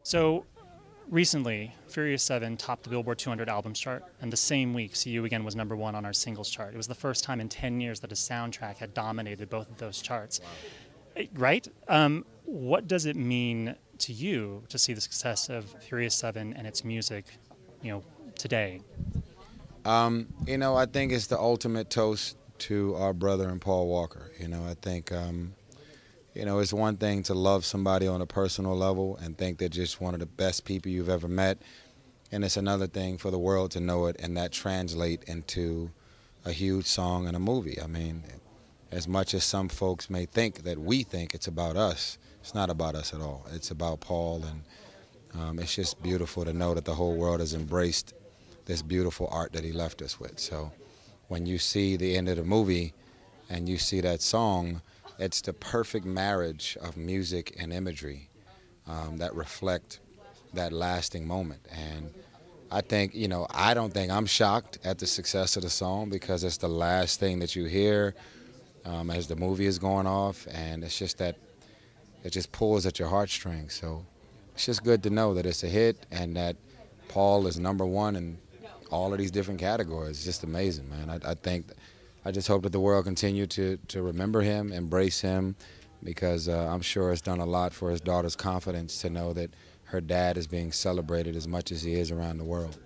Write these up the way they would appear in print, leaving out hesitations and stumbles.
So recently, Furious 7 topped the Billboard 200 albums chart, and the same week, See You Again was #1 on our singles chart. It was the first time in 10 years that a soundtrack had dominated both of those charts. Right? What does it mean to you to see the success of Furious 7 and its music, today? I think it's the ultimate toast to our brother and Paul Walker. I think, it's one thing to love somebody on a personal level and think they're just one of the best people you've ever met. And it's another thing for the world to know it and that translate into a huge song and a movie. I mean, as much as some folks may think that we think it's about us, it's not about us at all. It's about Paul, and it's just beautiful to know that the whole world has embraced this beautiful art that he left us with. So when you see the end of the movie and you see that song, it's the perfect marriage of music and imagery that reflect that lasting moment. And I think, I don't think I'm shocked at the success of the song because it's the last thing that you hear as the movie is going off, and it's just that it just pulls at your heartstrings. So it's just good to know that it's a hit and that Paul is #1 in all of these different categories. It's just amazing, man. I just hope that the world continue to remember him, embrace him, because I'm sure it's done a lot for his daughter's confidence to know that her dad is being celebrated as much as he is around the world.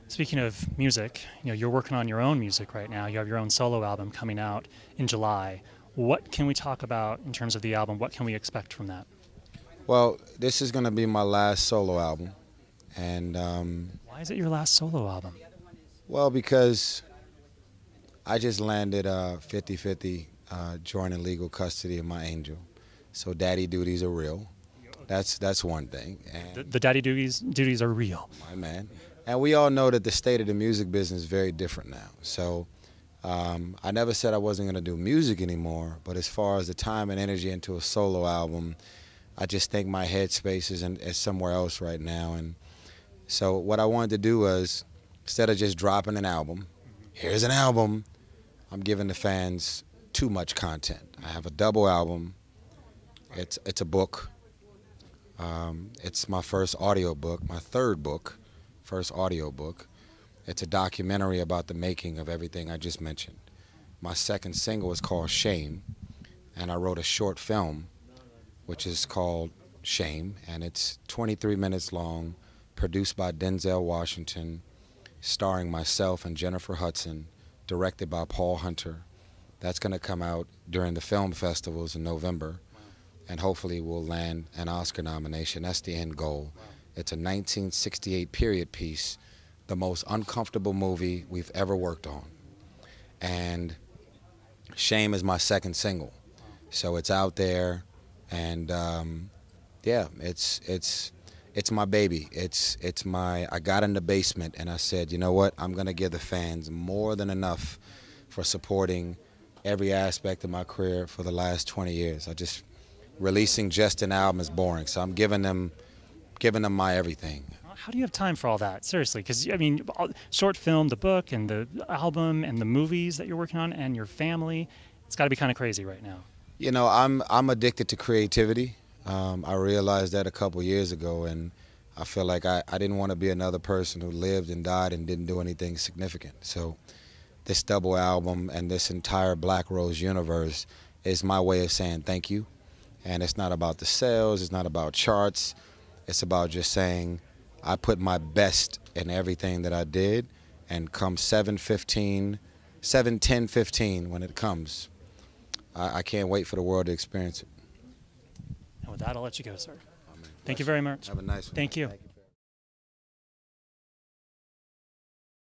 Speaking of music, you're working on your own music right now. You have your own solo album coming out in July. What can we talk about in terms of the album? What can we expect from that? Well, this is going to be my last solo album. And why is it your last solo album? Well, because I just landed 50-50 joining legal custody of my angel. So daddy duties are real. That's one thing. And the daddy duties are real. My man. And we all know that the state of the music business is very different now. So I never said I wasn't going to do music anymore, but as far as the time and energy into a solo album, I just think my headspace is somewhere else right now. And so what I wanted to do was, instead of just dropping an album, here's an album, I'm giving the fans too much content. I have a double album. It's a book. It's my first audio book, my third book, first audio book. It's a documentary about the making of everything I just mentioned. My second single is called Shame, and I wrote a short film, which is called Shame, and it's 23 minutes long, produced by Denzel Washington, starring myself and Jennifer Hudson, directed by Paul Hunter. That's going to come out during the film festivals in November, and hopefully will land an Oscar nomination. That's the end goal. It's a 1968 period piece, the most uncomfortable movie we've ever worked on. And Shame is my second single. So it's out there, and yeah, it's my baby. I got in the basement and I said, you know what, I'm gonna give the fans more than enough for supporting every aspect of my career for the last 20 years. Releasing just an album is boring, so I'm giving them my everything. How do you have time for all that? Seriously, because short film, the book, and the album, and the movies that you're working on, and your family, it's got to be kind of crazy right now. I'm addicted to creativity. I realized that a couple years ago, and I feel like I didn't want to be another person who lived and died and didn't do anything significant. So this double album and this entire Black Rose universe is my way of saying thank you. And it's not about the sales, it's not about charts. It's about just saying I put my best in everything that I did, and come 7/10/15 when it comes, I can't wait for the world to experience it. And with that, I'll let you go, sir. Thank you very much. Have a nice one. Thank you.